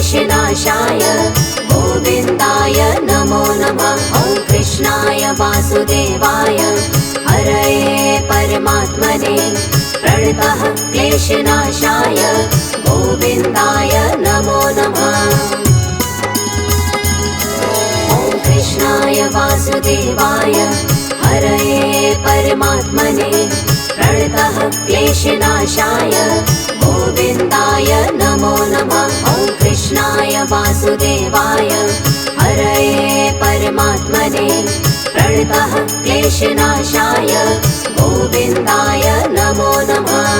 क्लेशनाशाय गोविन्दाय नमो नमः। ॐ कृष्णाय वासुदेवाय हरये परमात्मने प्रणतः क्लेशनाशाय गोविन्दाय नमो नमः। ॐ कृष्णाय वासुदेवाय हरये परमात्मने प्रणतः क्लेशनाशाय गोविन्दाय नमो नमः। ॐ कृष्णाय वासुदेवाय हरये परमात्मने प्रणतः क्लेशनाशाय गोविन्दाय नमो नमः।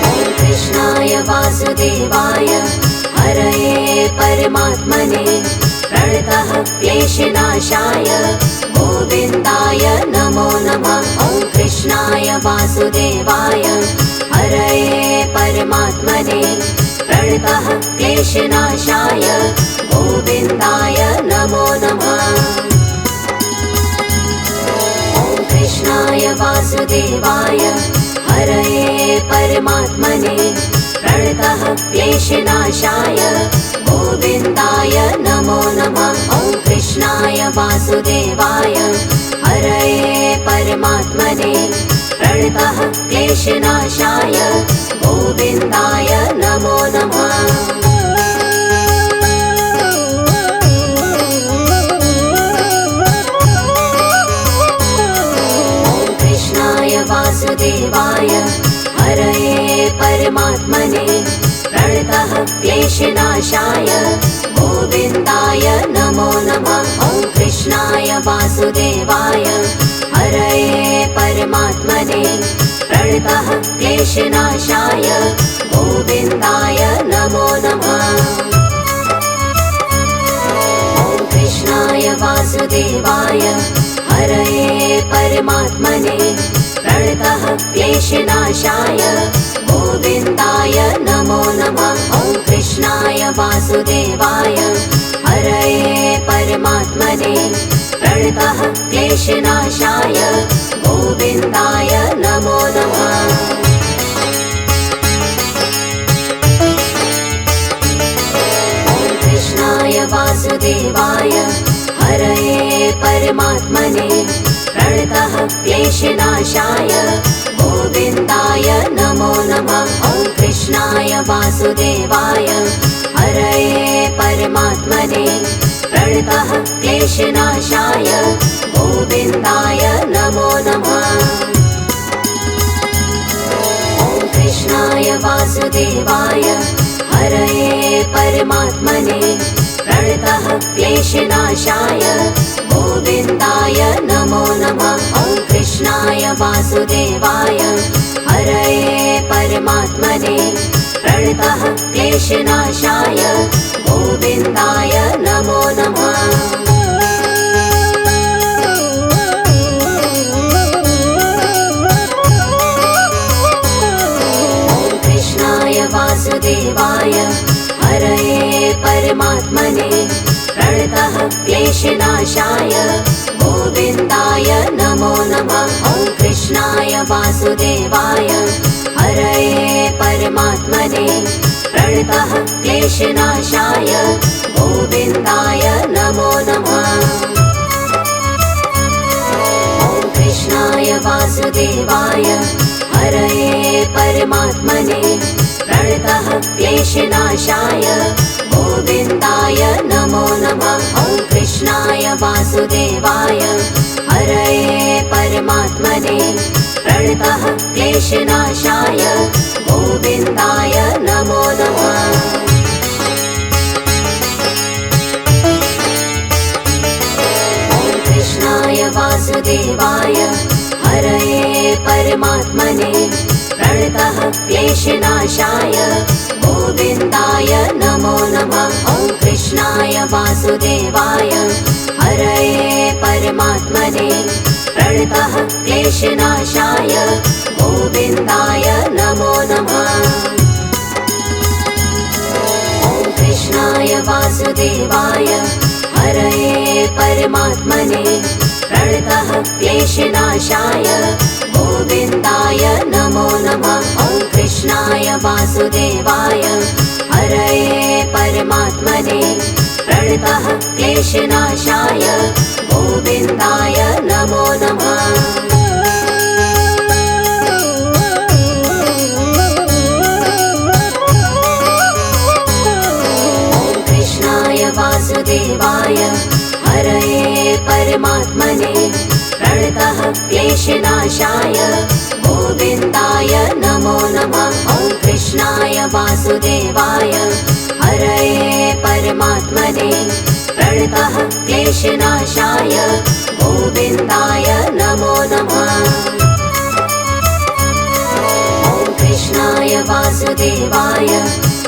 ॐ कृष्णाय वासुदेवाय हरये परमात्मने प्रणतः क्लेशनाशाय गोविन्दाय नमो नमः। ॐ कृष्णाय वासुदेवाय हरये परमात्मने प्रणतः क्लेशनाशाय गोविन्दाय नमो नमः। ॐ कृष्णाय वासुदेवाय हरये परमात्मने प्रणतः क्लेशनाशाय गोविन्दाय नमो नमः। ॐ कृष्णाय वासुदेवाय हरये परमात्मने प्रणतः क्लेशनाशाय गोविन्दाय नमो नमः। ॐ कृष्णाय वासुदेवाय हरये परमात्मने प्रणतः क्लेशनाशाय गोविन्दाय नमो नमः। ॐ कृष्णाय वासुदेवाय हरये परमात्मने प्रणतः क्लेशनाशाय गोविन्दाय नमो नमः। ॐ कृष्णाय वासुदेवाय हरये परमात्मने प्रणतः क्लेशनाशाय गोविन्दाय नमो नमः। ॐ कृष्णाय वासुदेवाय हरये परमात्मने प्रणतः क्लेशनाशाय गोविन्दाय नमो नमः। ॐ कृष्णाय वासुदेवाय हरये परमात्मने प्रणतः क्लेशनाशाय गोविन्दाय नमो नमः। ॐ कृष्णाय वासुदेवाय हरये परमात्मने प्रणतः क्लेशनाशाय गोविन्दाय नमो नमः। ॐ कृष्णाय वासुदेवाय हरये परमात्मने प्रणतः क्लेशनाशाय गोविन्दाय नमो नमः। ॐ कृष्णाय वासुदेवाय हरये परमात्मने प्रणतः क्लेशनाशाय गोविन्दाय नमो नमः। ॐ कृष्णाय वासुदेवाय हरये परमात्मने प्रणतः क्लेशनाशाय गोविन्दाय नमो नमः। ॐ कृष्णाय वासुदेवाय हरये परमात्मने प्रणतः क्लेशनाशाय गोविन्दाय नमो नमः। ॐ कृष्णाय वासुदेवाय हरये परमात्मने प्रणतः क्लेशनाशाय गोविन्दाय नमो नमः। ॐ कृष्णाय वासुदेवाय हरये परमात्मने प्रणतः क्लेशनाशाय गोविन्दाय नमो नमः। ॐ कृष्णाय वासुदेवाय हरये परमात्मने प्रणतः क्लेशनाशाय गोविन्दाय नमो नमः। ॐ कृष्णाय वासुदेवाय हरये परमात्मने प्रणतः क्लेशनाशाय गोविन्दाय नमो नमः। ॐ कृष्णाय वासुदेवाय हरये परमात्मने प्रणतः क्लेशनाशाय गोविन्दाय नमो नमः। वासुदेवाय हरये परमात्मने प्रणतः क्लेशनाशाय गोविन्दाय नमो नमः। वासुदेवाय हरये परमात्मने प्रणतः क्लेशनाशाय गोविन्दाय नमो नमः। ॐ कृष्णाय वासुदेवाय हरये परमात्मने प्रणतः क्लेशनाशाय गोविन्दाय नमो नमः। ॐ कृष्णाय वासुदेवाय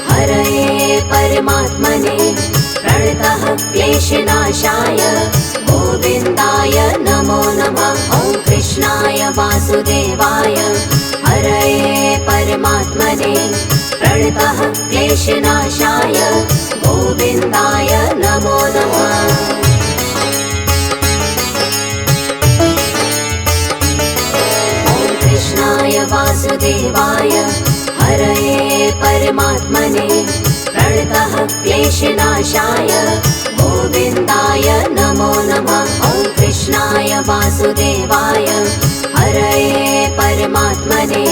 हरये परमात्मने प्रणतः क्लेशनाशाय गोविन्दाय नमो नमः। ॐ कृष्णाय वासुदेवाय हरये परमात्मने प्रणतः क्लेशनाशाय गोविन्दाय नमो नमः। ॐ कृष्णाय वासुदेवाय हरये परमात्मने प्रणतः क्लेशनाशाय गोविन्दाय नमो नमः। ॐ कृष्णाय वासुदेवाय हरये परमात्मने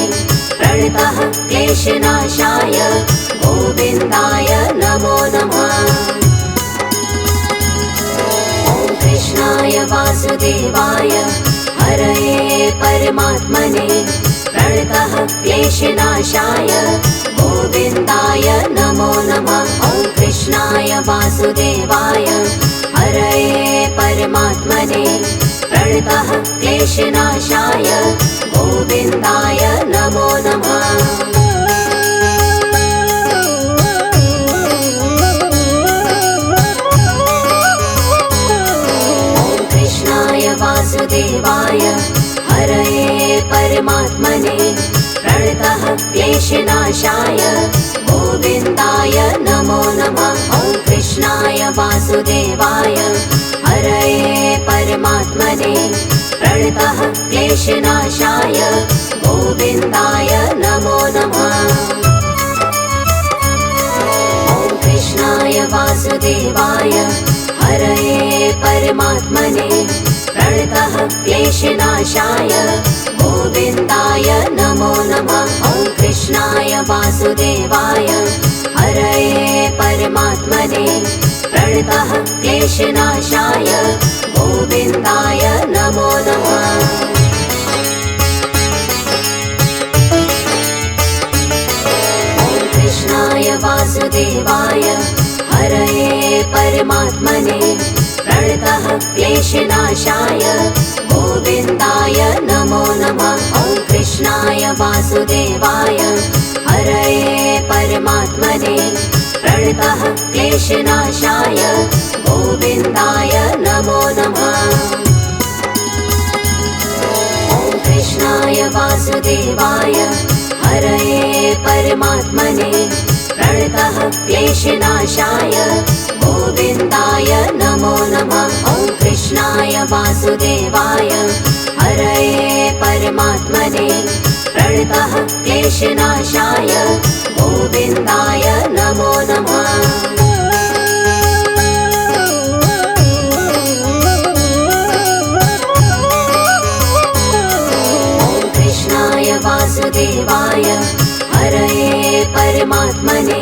प्रणतः क्लेशनाशाय गोविन्दाय नमो नमः। ॐ कृष्णाय वासुदेवाय हरये परमात्मने प्रणतः क्लेशनाशाय गोविन्दाय नमो नमः। ॐ कृष्णाय वासुदेवाय हरये परमात्मने प्रणतः क्लेशनाशाय गोविन्दाय नमो नमः। ॐ कृष्णाय वासुदेवाय हरये परमात्मने प्रणतः क्लेशनाशाय गोविन्दाय नमो नमः। ॐ कृष्णाय वासुदेवाय हरये परमात्मने प्रणतः क्लेशनाशाय गोविन्दाय नमो नमः। ॐ कृष्णाय वासुदेवाय हरये परमात्मने प्रणतः क्लेशनाशाय गोविन्दाय नमो नमः। ॐ कृष्णाय वासुदेवाय हरये परमात्मने प्रणतः क्लेशनाशाय गोविन्दाय नमो नमः। ॐ कृष्णाय वासुदेवाय हरये परमात्मने प्रणतः क्लेशनाशाय गोविन्दाय नमो नमः। ॐ कृष्णाय वासुदेवाय हरये परमात्मने प्रणतः क्लेशनाशाय गोविन्दाय नमो नमः। ॐ कृष्णाय वासुदेवाय हरये परमात्मने प्रणतः क्लेशनाशाय गोविन्दाय नमो नमः। ॐ कृष्णाय वासुदेवाय हरये परमात्मने प्रणतः क्लेशनाशाय गोविन्दाय नमो नमः। ॐ कृष्णाय वासुदेवाय हरये परमात्मने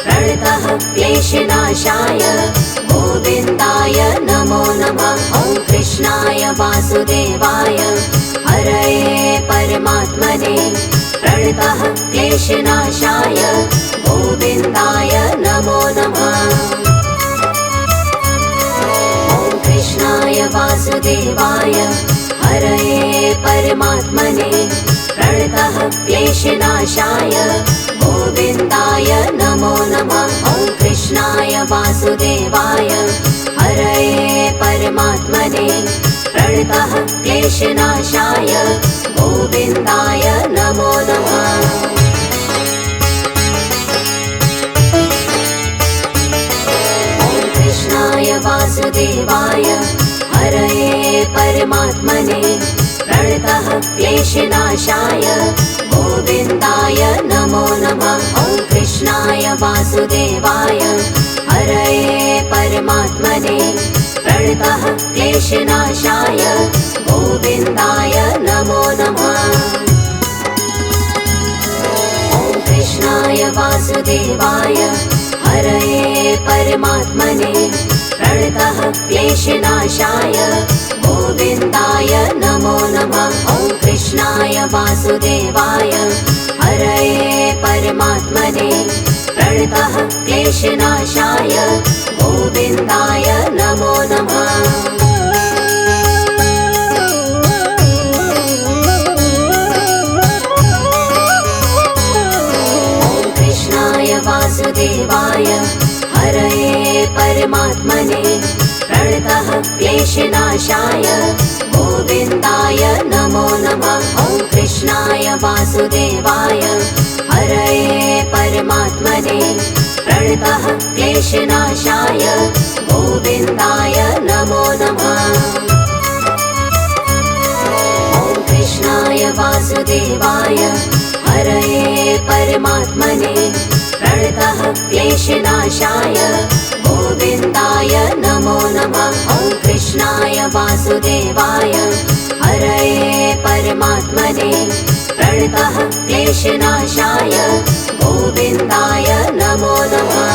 प्रणतः क्लेशनाशाय गोविन्दाय नमो नमः। ॐ कृष्णाय वासुदेवाय हरये परमात्मने प्रणतः क्लेशनाशाय गोविन्दाय नमो नमः। ॐ कृष्णाय वासुदेवाय हरये परमात्मने प्रणतः क्लेशनाशाय गोविन्दाय नमो नमः। ॐ कृष्णाय वासुदेवाय हरये परमात्मने प्रणतः क्लेशनाशाय गोविन्दाय नमो नमः। ॐ कृष्णाय वासुदेवाय हरये परमात्मने प्रणतः क्लेशनाशाय गोविन्दाय नमो नमः। ॐ वासुदेवाय हरये परमात्मने प्रणतः क्लेशनाशाय गोविन्दाय नमो नमः। ॐ कृष्णाय वासुदेवाय हरये परमात्मने प्रणतः क्लेशनाशाय गोविन्दाय नमो नमः। ॐ कृष्णाय वासुदेवाय हरये परमात्मने प्रणतः क्लेशनाशाय गोविन्दाय नमो नमः। ॐ कृष्णाय वासुदेवाय हरये परमात्मने प्रणतः क्लेशनाशाय गोविन्दाय नमो नमः। ॐ कृष्णाय वासुदेवाय हरये परमात्मने प्रणतः क्लेशनाशाय गोविन्दाय नमो नमः। ॐ कृष्णाय वासुदेवाय हरये परमात्मने प्रणतः क्लेशनाशाय गोविन्दाय नमो नमः। ॐ कृष्णाय वासुदेवाय हरये परमात्मने प्रणतः क्लेशनाशाय गोविन्दाय नमो नमः।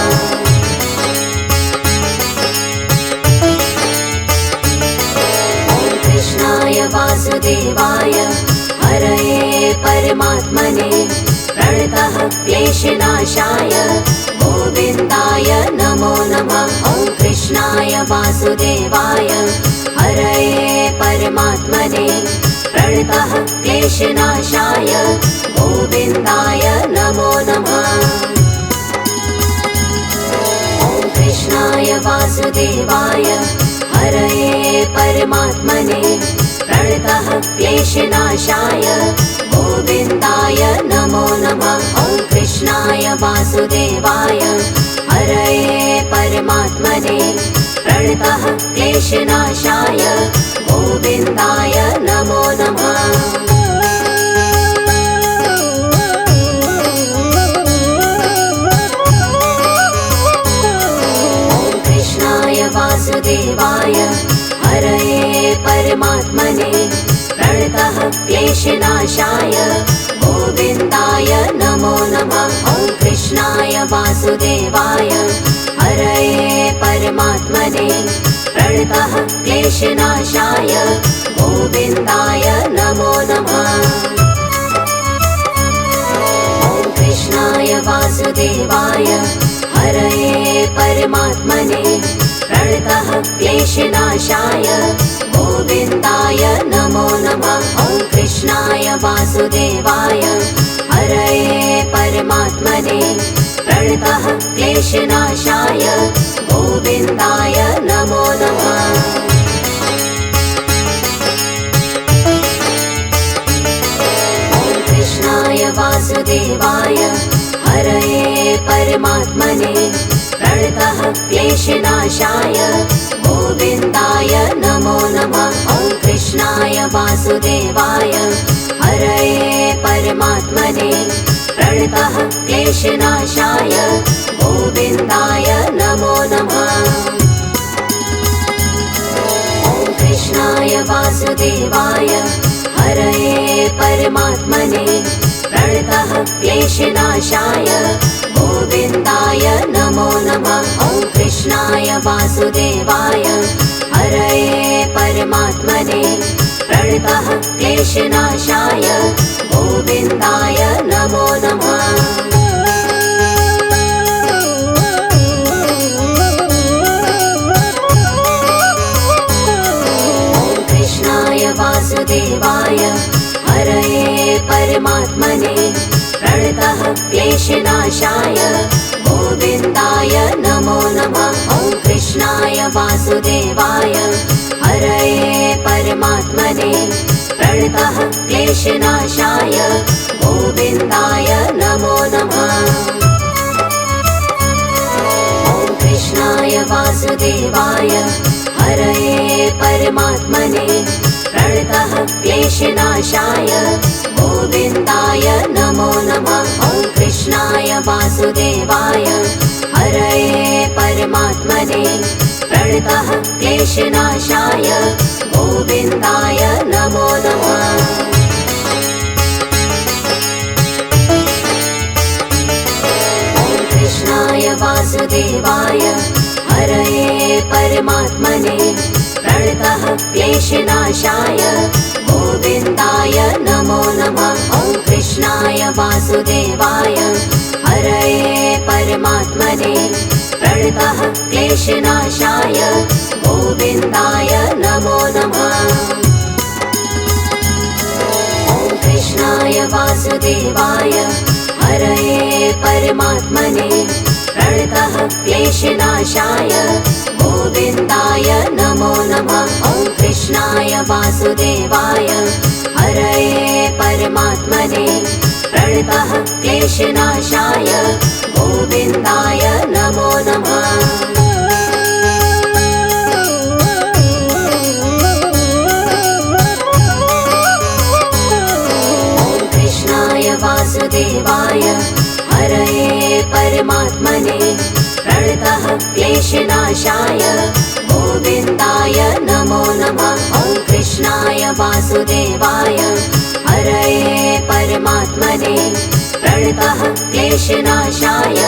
ॐ कृष्णाय वासुदेवाय हरये परमात्मने प्रणतः क्लेशनाशाय गोविन्दाय नमो नमः। ॐ कृष्णाय वासुदेवाय हरये परमात्मने प्रणतः क्लेशनाशाय गोविन्दाय नमो नमः। ॐ कृष्णाय वासुदेवाय हरये परमात्मने प्रणतः क्लेशनाशाय गोविन्दाय नमो नमः। ॐ कृष्णाय वासुदेवाय हरये परमात्मने प्रणतः क्लेशनाशाय गोविन्दाय नमो नमः। ॐ कृष्णाय वासुदेवाय हरये परमात्मने प्रणतः क्लेशनाशाय गोविन्दाय नमो नमः। ॐ कृष्णाय वासुदेवाय हरये परमात्मने प्रणतः क्लेशनाशाय गोविन्दाय नमो नमः। ॐ कृष्णाय वासुदेवाय हरये परमात्मने प्रणतः क्लेशनाशाय गोविन्दाय नमो नमः। ॐ कृष्णाय वासुदेवाय हरये परमात्मने प्रणतः क्लेशनाशाय गोविन्दाय नमो नमः। ॐ कृष्णाय वासुदेवाय हरये परमात्मने प्रणतः क्लेशनाशाय गोविन्दाय नमो नमः। ॐ कृष्णाय वासुदेवाय हरये परमात्मने प्रणतः क्लेशनाशाय गोविन्दाय नमो नमः। ॐ कृष्णाय वासुदेवाय हरये परमात्मने प्रणतः क्लेशनाशाय गोविन्दाय नमो नमः। ॐ कृष्णाय वासुदेवाय हरये परमात्मने प्रणतः क्लेशनाशाय गोविन्दाय नमो नमः। ॐ कृष्णाय वासुदेवाय हरये परमात्मने प्रणतः क्लेशनाशाय गोविन्दाय नमो नमः। ॐ कृष्णाय वासुदेवाय हरये परमात्मने प्रणतः क्लेशनाशाय गोविन्दाय नमो नमः। ॐ कृष्णाय वासुदेवाय हरये परमात्मने प्रणतः क्लेशनाशाय गोविन्दाय नमो नमः। ॐ कृष्णाय वासुदेवाय वासुदेवाय हरये परमात्मने प्रणतः क्लेशनाशाय गोविन्दाय नमो नमः। कृष्णाय वासुदेवाय हरये परमात्मने प्रणतः क्लेशनाशाय गोविन्दाय नमो नमः। ॐ कृष्णाय वासुदेवाय हरये परमात्मने प्रणतः क्लेशनाशाय गोविन्दाय नमो नमः। ॐ कृष्णाय वासुदेवाय हरये परमात्मने प्रणतः क्लेशनाशाय गोविन्दाय नमो नमः। ॐ कृष्णाय वासुदेवाय हरये परमात्मने प्रणतः क्लेशनाशाय गोविन्दाय नमो नमः। वासुदेवाय हरये परमात्मने प्रणतः क्लेशनाशाय गोविन्दाय नमो नमः। ॐ कृष्णाय वासुदेवाय हरये परमात्मने प्रणतः क्लेशनाशाय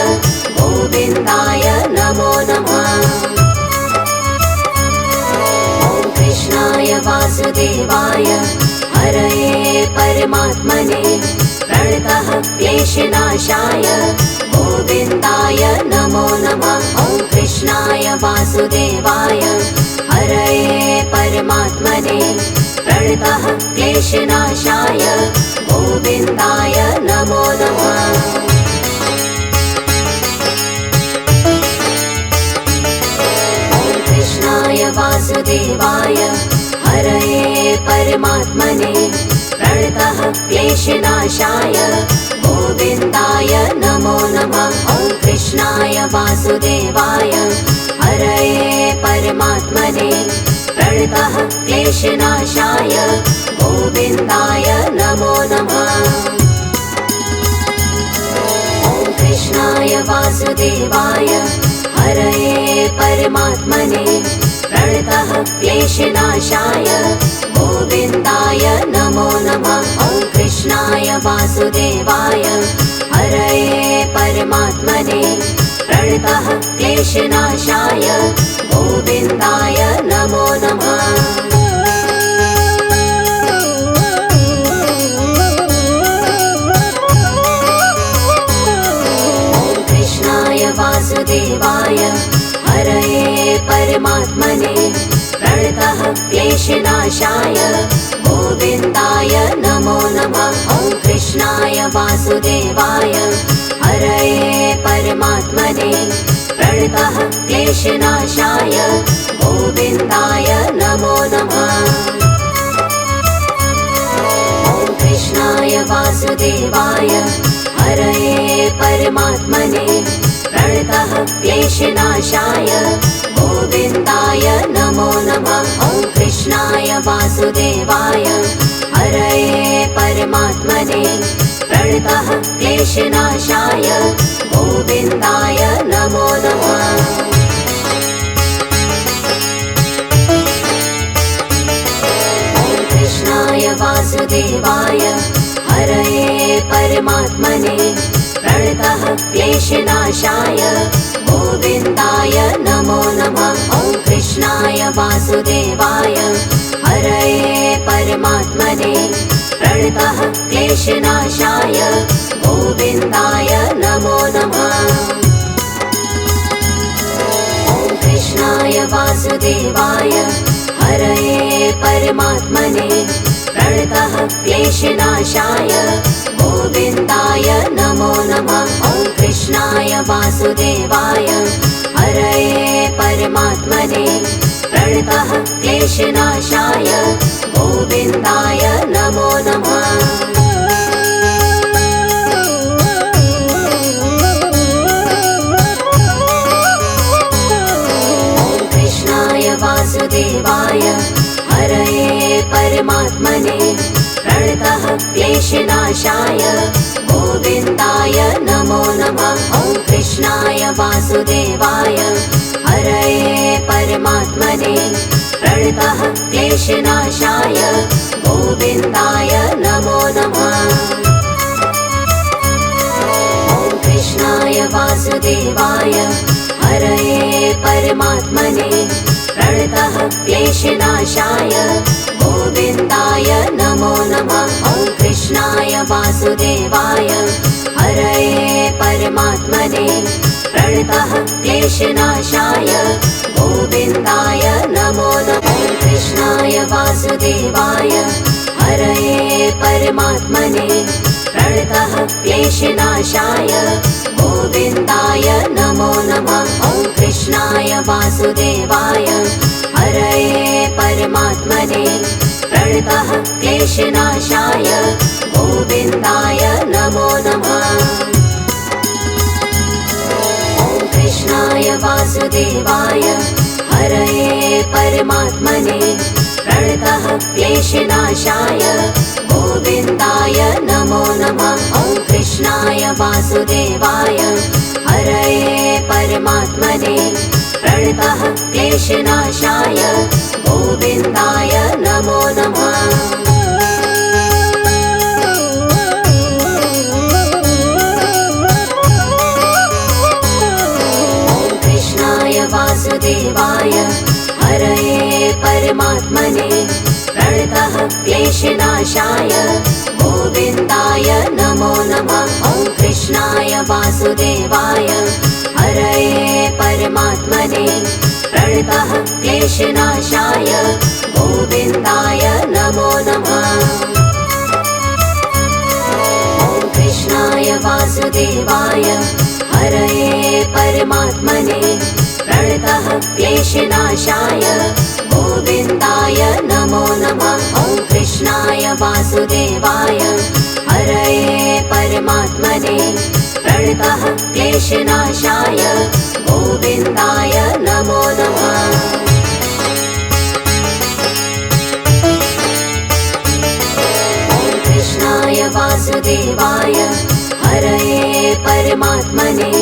गोविन्दाय नमो नमः। ॐ कृष्णाय वासुदेवाय हरये परमात्मने प्रणतः क्लेशनाशाय गोविन्दाय नमो नमः। ॐ कृष्णाय वासुदेवाय हरये परमात्मने प्रणतः क्लेशनाशाय गोविन्दाय नमो नमः। ॐ कृष्णाय वासुदेवाय हरये परमात्मने प्रणतः क्लेशनाशाय गोविन्दाय नमो नमः। ॐ कृष्णाय वासुदेवाय हरये परमात्मने प्रणतः क्लेशनाशाय गोविन्दाय नमो नमः। ॐ कृष्णाय वासुदेवाय हरये परमात्मने प्रणतः क्लेशनाशाय गोविन्दाय नमो नमः। ॐ कृष्णाय वासुदेवाय हरये परमात्मने प्रणतः क्लेशनाशाय गोविन्दाय नमो नमः। ॐ कृष्णाय वासुदेवाय हरये परमात्मने प्रणतः क्लेशनाशाय गोविन्दाय नमो नमः। ॐ कृष्णाय वासुदेवाय हरये परमात्मने प्रणतः क्लेशनाशाय गोविन्दाय नमो नमः। ॐ कृष्णाय वासुदेवाय हरये परमात्मने प्रणतः क्लेशनाशाय गोविन्दाय नमो नमः। ॐ कृष्णाय वासुदेवाय हरये परमात्मने प्रणतः क्लेशनाशाय गोविन्दाय नमो नमः। ॐ कृष्णाय वासुदेवाय हरये परमात्मने प्रणतः क्लेशनाशाय गोविन्दाय नमो नमः। ॐ कृष्णाय वासुदेवाय हरये परमात्मने प्रणतः क्लेशनाशाय गोविन्दाय नमो नमः। ॐ कृष्णाय वासुदेवाय हरये परमात्मने प्रणतः क्लेशनाशाय गोविन्दाय नमो नमः। ॐ कृष्णाय वासुदेवाय हरये परमात्मने प्रणतः क्लेशनाशाय गोविन्दाय नमो नमः। ॐ कृष्णाय वासुदेवाय हरये परमात्मने प्रणतः क्लेशनाशाय गोविन्दाय नमो नमः। कृष्णाय वासुदेवाय हरये परमात्मने प्रणतः क्लेशनाशाय गोविन्दाय नमो नमः। ॐ कृष्णाय वासुदेवाय हरये परमात्मने प्रणतः क्लेशनाशाय गोविन्दाय नमो नमः। ॐ कृष्णाय वासुदेवाय हरये परमात्मने प्रणतः क्लेशनाशाय गोविन्दाय नमो नमः। ॐ कृष्णाय वासुदेवाय हरये परमात्मने प्रणतः क्लेशनाशाय गोविन्दाय नमो नमः। ॐ कृष्णाय वासुदेवाय हरये परमात्मने प्रणतः क्लेशनाशाय गोविन्दाय नमो नमः। ॐ कृष्णाय वासुदेवाय हरये परमात्मने प्रणतः क्लेशनाशाय गोविन्दाय नमो नमः। ॐ कृष्णाय वासुदेवाय हरये परमात्मने प्रणतः क्लेशनाशाय गोविन्दाय नमो नमः। ॐ कृष्णाय वासुदेवाय हरये परमात्मने प्रणतः क्लेशनाशाय गोविन्दाय नमो नमः। ॐ कृष्णाय वासुदेवाय हरये परमात्मने प्रणतः क्लेशनाशाय गोविन्दाय नमो नमः। ॐ कृष्णाय वासुदेवाय हरये परमात्मने प्रणतः क्लेशनाशाय गोविन्दाय नमो नमः। ॐ कृष्णाय वासुदेवाय हरये परमात्मने प्रणतः क्लेशनाशाय गोविन्दाय नमो नमः। ॐ कृष्णाय वासुदेवाय हरये परमात्मने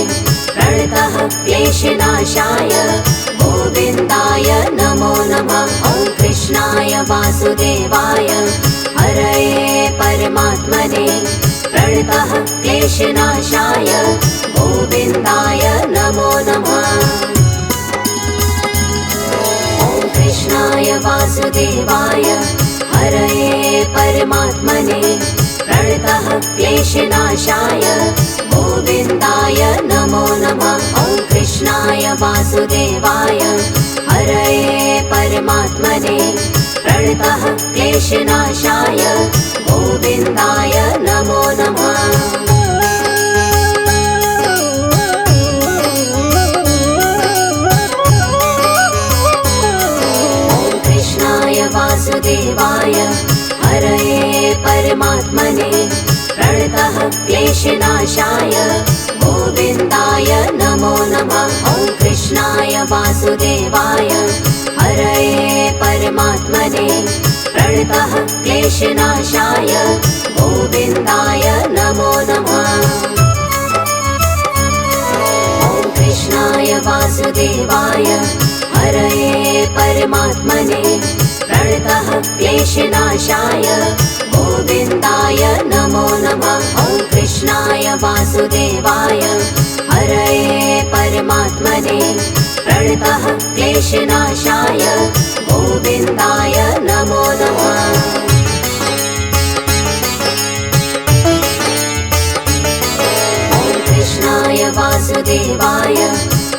प्रणतः क्लेशनाशाय गोविन्दाय नमो नमः। ॐ कृष्णाय वासुदेवाय हरये परमात्मने प्रणतः क्लेशनाशाय गोविन्दाय नमो नमः। ॐ कृष्णाय वासुदेवाय हरये परमात्मने प्रणतः क्लेशनाशाय गोविन्दाय नमो नमः। ॐ कृष्णाय वासुदेवाय हरये परमात्मने प्रणतः क्लेशनाशाय गोविन्दाय नमो नमः। ॐ कृष्णाय वासुदेवाय हरये परमात्मने प्रणतः क्लेशनाशाय गोविन्दाय नमो नमः। ॐ कृष्णाय वासुदेवाय हरये परमात्मने प्रणतः क्लेशनाशाय गोविन्दाय नमो नमः। ॐ कृष्णाय वासुदेवाय हरये परमात्मने प्रणतः क्लेशनाशाय गोविन्दाय नमो नमः। ॐ कृष्णाय वासुदेवाय हरये परमात्मने प्रणतः क्लेशनाशाय गोविन्दाय नमो नमः। ॐ कृष्णाय वासुदेवाय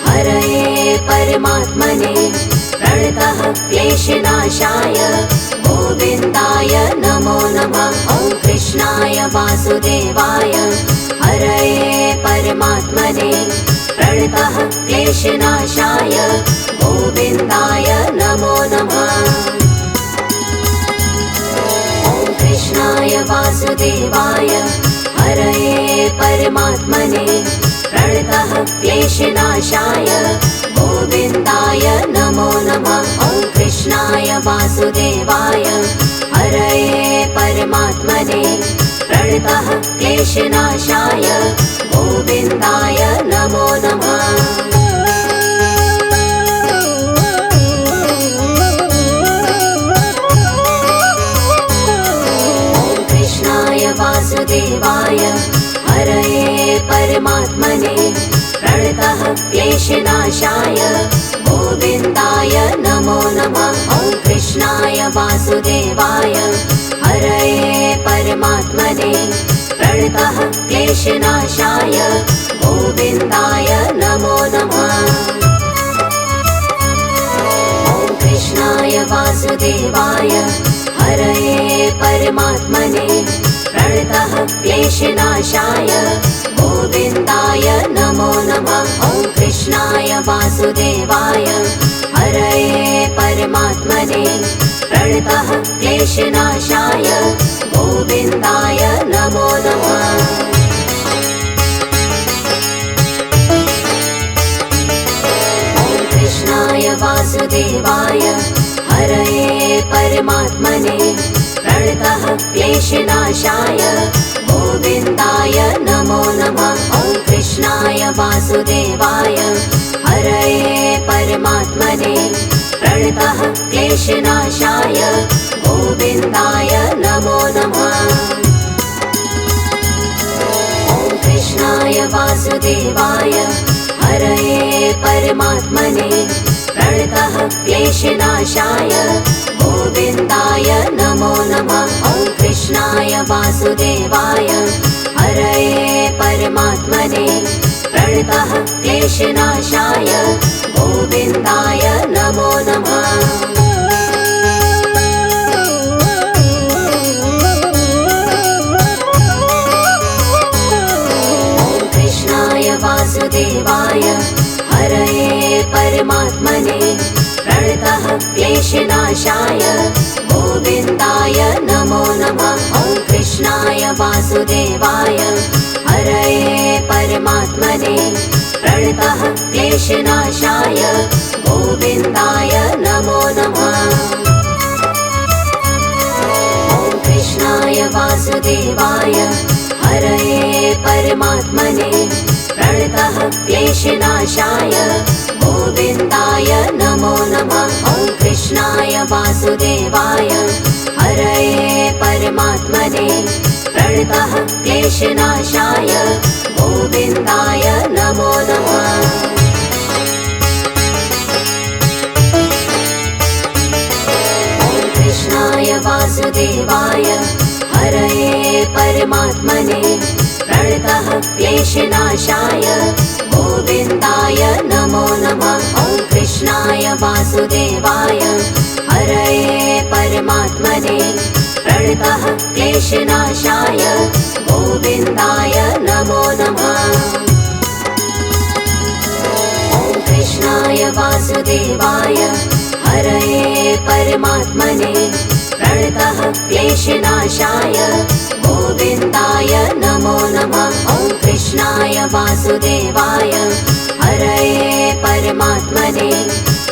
हरये परमात्मने प्रणतः क्लेशनाशाय गोविन्दाय नमो नमः। ॐ कृष्णाय वासुदेवाय हरये परमात्मने प्रणतः क्लेशनाशाय गोविन्दाय नमो नमः। ॐ कृष्णाय वासुदेवाय हरये परमात्मने प्रणतः क्लेशनाशाय गोविन्दाय नमो नमः। ॐ कृष्णाय वासुदेवाय हरये परमात्मने प्रणतः क्लेशनाशाय गोविन्दाय नमो नमः। परमात्मने प्रणतः क्लेशनाशाय गोविन्दाय नमो नमः। ॐ कृष्णाय वासुदेवाय हरये परमात्मने प्रणतः क्लेशनाशाय गोविन्दाय नमो नमः। ॐ कृष्णाय वासुदेवाय हरये परमात्मने प्रणतः क्लेशनाशाय गोविन्दाय नमो नमः। ॐ कृष्णाय वासुदेवाय हरये परमात्मने प्रणतः क्लेशनाशाय गोविन्दाय नमो नमः। ॐ कृष्णाय वासुदेवाय हरये परमात्मने प्रणतः क्लेशनाशाय गोविन्दाय नमो नमः। ॐ कृष्णाय वासुदेवाय हरये परमात्मने प्रणतः क्लेशनाशाय गोविन्दाय नमो नमः। ॐ कृष्णाय वासुदेवाय हरये परमात्मने प्रणतः क्लेशनाशाय गोविन्दाय नमो नमः। ॐ कृष्णाय वासुदेवाय हरये परमात्मने प्रणतः क्लेशनाशाय गोविन्दाय नमो नमः। ॐ कृष्णाय वासुदेवाय हरये परमात्मने प्रणतः क्लेशनाशाय गोविन्दाय नमो नमः। ॐ कृष्णाय वासुदेवाय हरये परमात्मने प्रणतः क्लेशनाशाय गोविन्दाय नमो नमः। ॐ कृष्णाय वासुदेवाय हरये परमात्मने प्रणतः क्लेशनाशाय गोविन्दाय नमो नमः। ॐ कृष्णाय वासुदेवाय हरये परमात्मने प्रणतः क्लेशनाशाय गोविन्दाय नमो नमः। ॐ कृष्णाय वासुदेवाय हरये परमात्मने प्रणतः क्लेशनाशाय गोविन्दाय नमो नमः। ॐ कृष्णाय वासुदेवाय हरये परमात्मने प्रणतः क्लेशनाशाय गोविन्दाय नमो नमः। ॐ कृष्णाय वासुदेवाय हरये परमात्मने प्रणतः क्लेशनाशाय गोविन्दाय नमो नमः। ॐ कृष्णाय वासुदेवाय हरये परमात्मने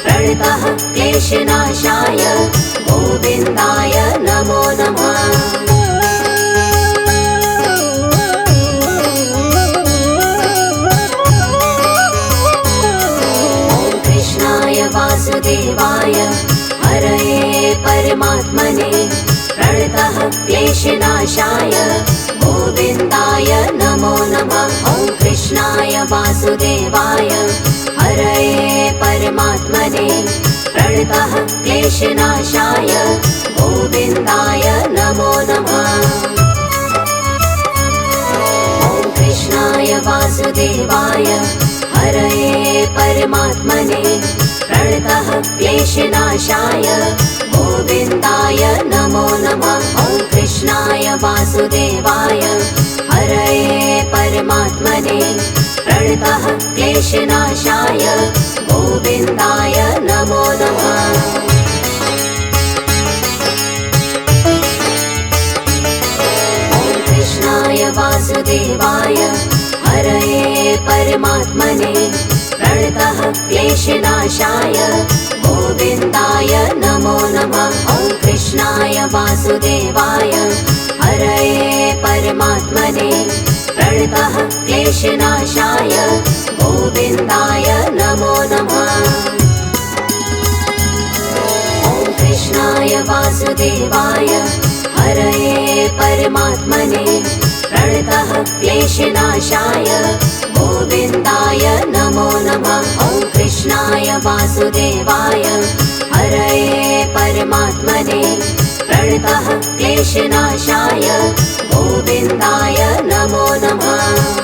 प्रणतः क्लेशनाशाय गोविन्दाय नमो नमः। ॐ कृष्णाय वासुदेवाय हरये परमात्मने प्रणतः क्लेशनाशाय गोविन्दाय नमो नमः। ॐ कृष्णाय वासुदेवाय हरये परमात्मने प्रणतः क्लेशनाशाय गोविन्दाय नमो नमः। ॐ कृष्णाय वासुदेवाय हरये परमात्मने प्रणतः क्लेशनाशाय गोविन्दाय नमो नमः। ॐ कृष्णाय वासुदेवाय हरये परमात्मने प्रणतः क्लेशनाशाय गोविन्दाय नमो नमः। ॐ कृष्णाय वासुदेवाय हरये परमात्मने प्रणतः क्लेशनाशाय गोविन्दाय नमो नमः। ॐ कृष्णाय वासुदेवाय हरये परमात्मने प्रणतः क्लेशनाशाय गोविन्दाय नमो नमः। ॐ कृष्णाय वासुदेवाय हरये परमात्मने प्रणतः क्लेशनाशाय वासुदेवाय हरये परमात्मने प्रणतः क्लेशनाशाय गोविन्दाय नमो नमः।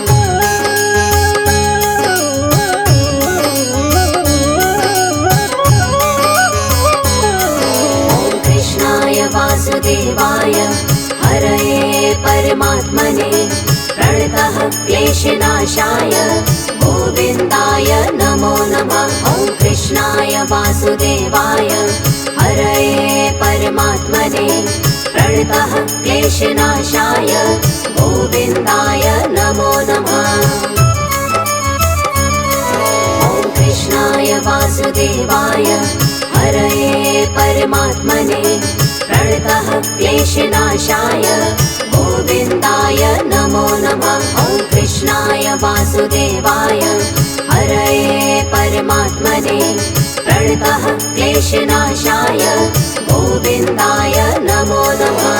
वासुदेवाय हरये परमात्मने प्रणतः क्लेशनाशाय गोविन्दाय नमो नमः। ॐ कृष्णाय वासुदेवाय हरये परमात्मने प्रणतः क्लेशनाशाय गोविन्दाय नमो नमः। ॐ कृष्णाय वासुदेवाय हरये परमात्मने प्रणतः क्लेशनाशाय गोविन्दाय नमो नमः। ॐ कृष्णाय वासुदेवाय हरये परमात्मने प्रणतः क्लेशनाशाय गोविन्दाय नमो नमः।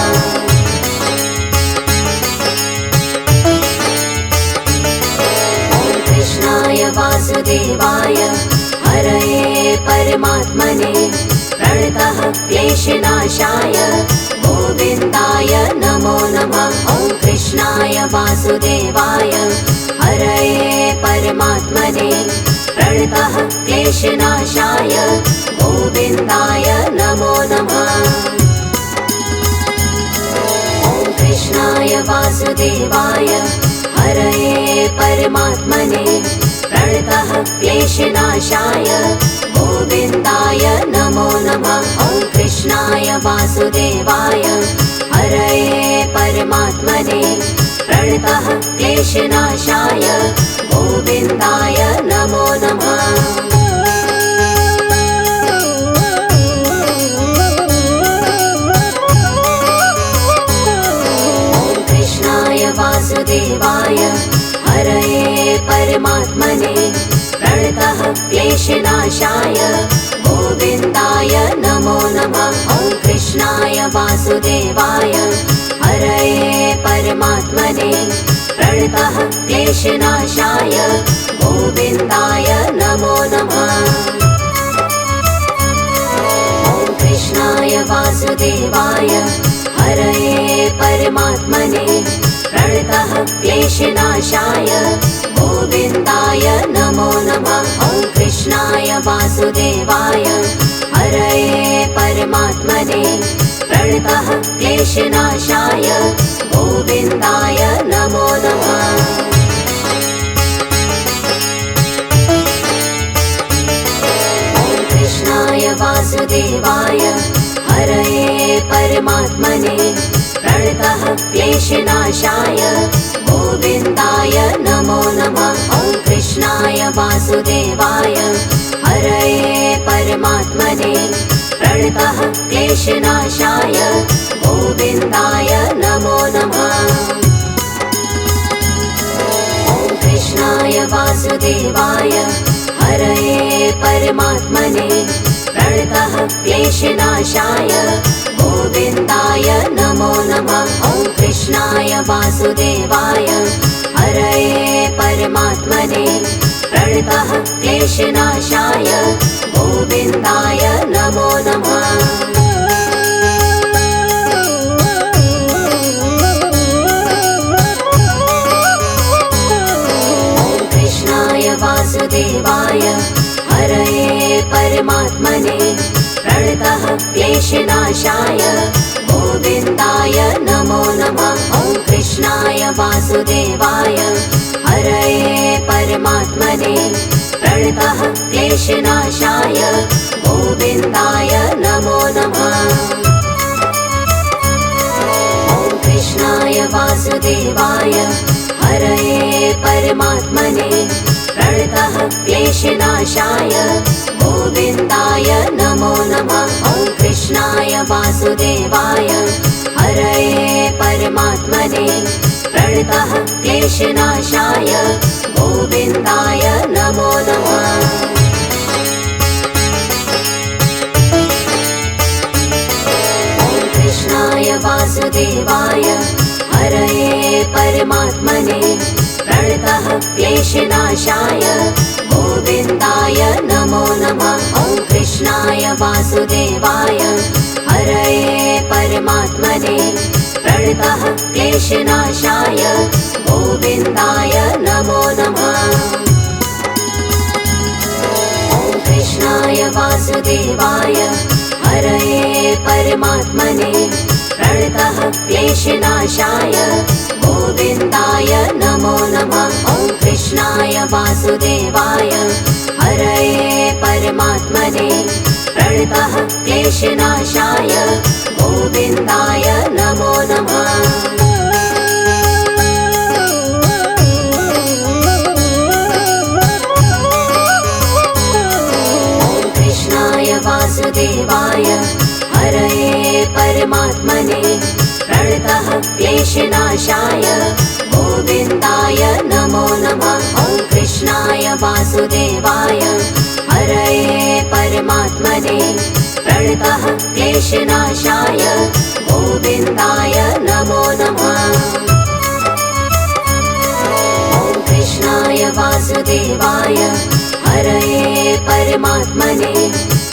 ॐ कृष्णाय वासुदेवाय हरये परमात्मने प्रणतः क्लेशनाशाय गोविन्दाय नमो नमः। ॐ कृष्णाय वासुदेवाय हरये परमात्मने प्रणतः क्लेशनाशाय गोविन्दाय नमो नमः। ॐ कृष्णाय वासुदेवाय हरये परमात्मने प्रणतः क्लेशनाशाय गोविन्दाय नमो नमः। ॐ कृष्णाय वासुदेवाय हरये परमात्मने प्रणतः क्लेशनाशाय गोविन्दाय नमो नमः। ॐ कृष्णाय वासुदेवाय हरये परमात्मने प्रणतः क्लेशनाशाय गोविन्दाय नमो नमः। ॐ कृष्णाय वासुदेवाय हरये परमात्मने प्रणतः क्लेशनाशाय गोविन्दाय नमो नमः। ॐ कृष्णाय वासुदेवाय हरये परमात्मने प्रणतः क्लेशनाशाय गोविन्दाय नमो नमः। ॐ कृष्णाय वासुदेवाय हरये परमात्मने प्रणतः क्लेशनाशाय गोविन्दाय नमो नमः। ॐ कृष्णाय वासुदेवाय हरये परमात्मने प्रणतः क्लेशनाशाय गोविन्दाय नमो नमः। ॐ कृष्णाय वासुदेवाय हरये परमात्मने प्रणतः क्लेशनाशाय गोविन्दाय नमो नमः। ॐ कृष्णाय वासुदेवाय हरये परमात्मने प्रणतः क्लेशनाशाय गोविन्दाय नमो नमः। ॐ कृष्णाय वासुदेवाय हरये परमात्मने प्रणतः क्लेशनाशाय गोविन्दाय नमो नमः। ॐ कृष्णाय वासुदेवाय हरये परमात्मने प्रणतः क्लेशनाशाय गोविन्दाय नमो नमः। ॐ कृष्णाय वासुदेवाय हरये परमात्मने प्रणतः क्लेशनाशाय गोविन्दाय नमो नमः। ॐ कृष्णाय वासुदेवाय हरये परमात्मने प्रणतः क्लेशनाशाय गोविन्दाय नमो नमः। ॐ कृष्णाय वासुदेवाय हरये परमात्मने प्रणतः क्लेशनाशाय गोविन्दाय नमो नमः। ॐ कृष्णाय वासुदेवाय हरये परमात्मने प्रणतः क्लेशनाशाय गोविन्दाय नमो नमः। ॐ कृष्णाय वासुदेवाय हरये परमात्मने प्रणतः क्लेशनाशाय गोविन्दाय नमो नमः। ॐ कृष्णाय वासुदेवाय हरये परमात्मने प्रणतः क्लेशनाशाय गोविन्दाय नमो नमः। ॐ कृष्णाय वासुदेवाय हरये परमात्मने प्रणतः क्लेशनाशाय गोविन्दाय नमो नमः। वासुदेवाय हरये परमात्मने प्रणतः क्लेशनाशाय गोविन्दाय नमो नमः। ॐ कृष्णाय वासुदेवाय हरये परमात्मने प्रणतः क्लेशनाशाय गोविन्दाय नमो नमः। ॐ कृष्णाय वासुदेवाय हरये परमात्मने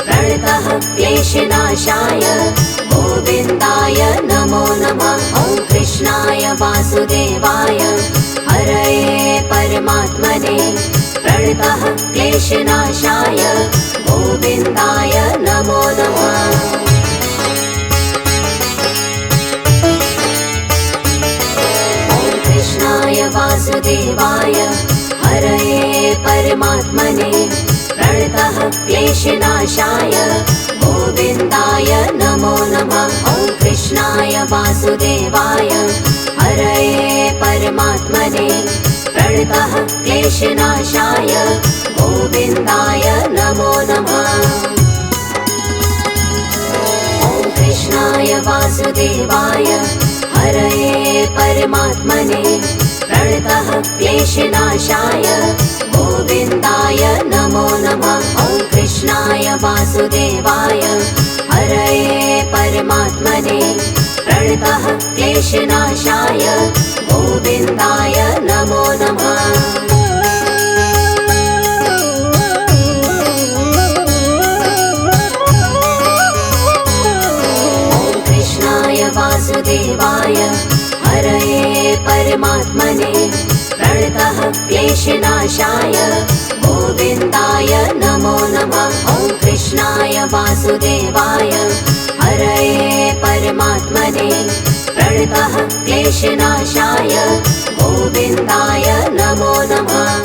प्रणतः क्लेशनाशाय गोविन्दाय नमो नमः। ॐ कृष्णाय वासुदेवाय हरये परमात्मने प्रणतः क्लेशनाशाय गोविन्दाय नमो नमः। ॐ कृष्णाय वासुदेवाय हरये परमात्मने प्रणतः क्लेशनाशाय गोविन्दाय नमो नमः। ॐ कृष्णाय वासुदेवाय हरये परमात्मने प्रणतः क्लेशनाशाय गोविन्दाय नमो नमः। ॐ कृष्णाय वासुदेवाय हरये परमात्मने प्रणतः क्लेशनाशाय गोविन्दाय नमो नमः। ॐ कृष्णाय वासुदेवाय हरये परमात्मने प्रणतः क्लेशनाशाय गोविन्दाय नमो नमः। ॐ कृष्णाय वासुदेवाय हरये परमात्मने प्रणतः क्लेशनाशाय गोविन्दाय नमो नमः। ॐ कृष्णाय वासुदेवाय हरये परमात्मने प्रणतः क्लेशनाशाय गोविन्दाय नमो नमः।